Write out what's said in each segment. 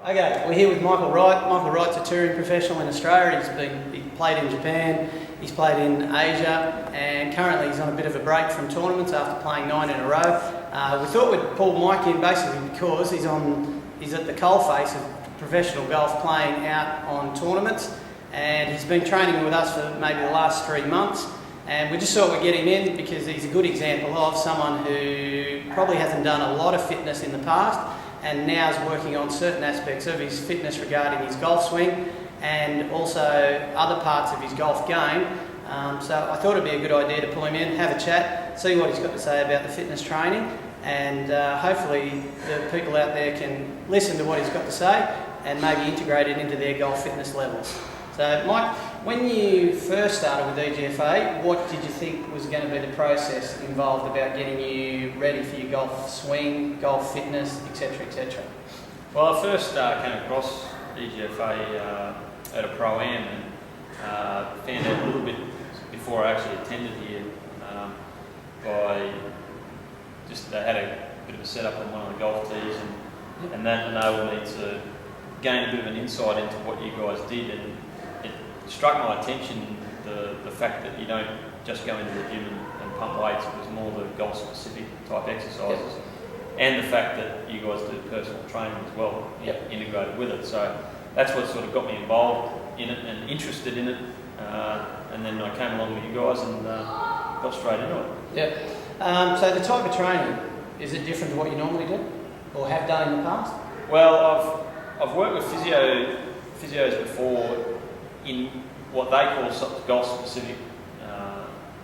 Okay, we're here with Michael Wright. Michael Wright's a touring professional in Australia. He played in Japan, he's played in Asia, and currently he's on a bit of a break from tournaments after playing 9 in a row. We thought we'd pull Mike in basically because he's at the coalface of professional golf, playing out on tournaments, and he's been training with us for maybe the last 3 months. And we just thought we'd get him in because he's a good example of someone who probably hasn't done a lot of fitness in the past and now is working on certain aspects of his fitness regarding his golf swing and also other parts of his golf game. So I thought it'd be a good idea to pull him in, have a chat, see what he's got to say about the fitness training, and hopefully the people out there can listen to what he's got to say and maybe integrate it into their golf fitness levels. So Mike, when you first started with EGFA, what did you think was going to be the process involved about getting you ready for your golf swing, golf fitness, etc., etc.? Well, I first came across EGFA at a Pro-Am and found out a little bit before I actually attended here by just they had a bit of a setup on one of the golf tees and that enabled me to gain a bit of an insight into what you guys did, and it struck my attention the fact that you don't just go into the gym and pump weights. It was more the golf specific type exercises, and the fact that you guys do personal training as well, integrated with it. So that's what sort of got me involved in it and interested in it, and then I came along with you guys and got straight into it. Yeah. So the type of training, is it different to what you normally do or have done in the past? Well, I've worked with physios before in what they call golf-specific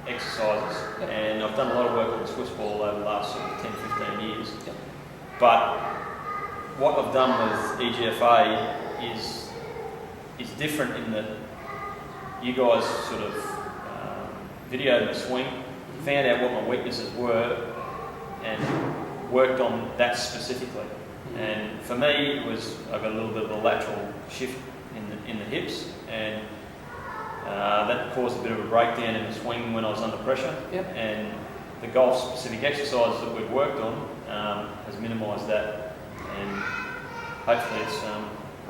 exercises, and I've done a lot of work on the Swiss ball over the last sort of 10, 15 years. But what I've done with EGFA is different in that you guys sort of videoed the swing, found out what my weaknesses were, and worked on that specifically. And for me, I got a little bit of a lateral shift in the hips, and that caused a bit of a breakdown in the swing when I was under pressure. And the golf-specific exercises that we've worked on has minimised that, and hopefully it's,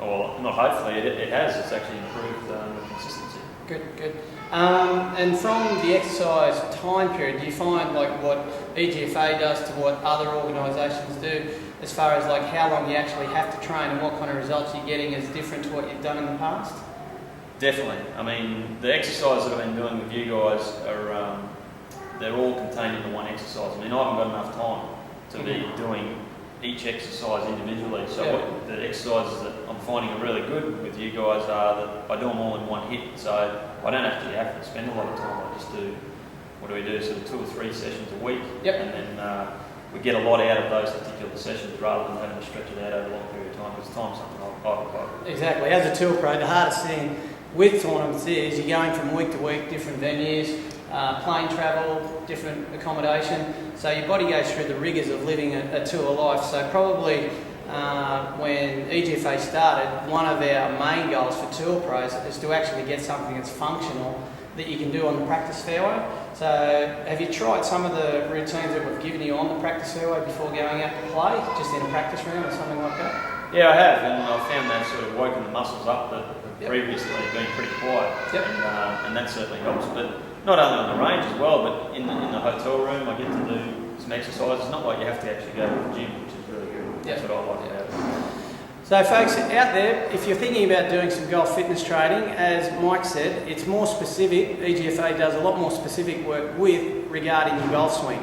or not hopefully, it has. It's actually improved the consistency. Good. And from the exercise time period, do you find like what EGFA does to what other organisations do, as far as like how long you actually have to train and what kind of results you're getting is different to what you've done in the past? Definitely. I mean, the exercises that I've been doing with you guys are, they're all contained into one exercise. I mean, I haven't got enough time to be doing each exercise individually. So what the exercises that I'm finding are really good with you guys are that I do them all in one hit. So I don't actually have to spend a lot of time. I just do, what do we do, sort of 2 or 3 sessions a week. And then we get a lot out of those particular sessions rather than having to stretch it out over a long period of time, because time's something I require. Exactly. As a tour pro, the hardest thing with tournaments is you're going from week to week, different venues, plane travel, different accommodation. So your body goes through the rigours of living a tour life. So probably when EGFA started, one of our main goals for tour pros is to actually get something that's functional that you can do on the practice fairway. So have you tried some of the routines that we've given you on the practice fairway before going out to play, just in a practice round or something like that? Yeah, I have, and I found that sort of woken the muscles up that have previously been pretty quiet, and that certainly helps. But not only on the range as well, but in the hotel room I get to do some exercises. It's not like you have to actually go to the gym, which is really good. That's what I like about it. So folks out there, if you're thinking about doing some golf fitness training, as Mike said, it's more specific. EGFA does a lot more specific work regarding your golf swing.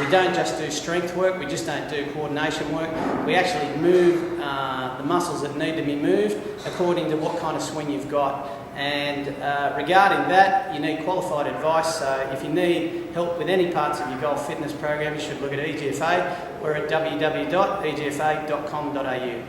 We don't just do strength work, we just don't do coordination work. We actually move the muscles that need to be moved according to what kind of swing you've got. And regarding that, you need qualified advice. So if you need help with any parts of your golf fitness program, you should look at EGFA. We're at www.egfa.com.au.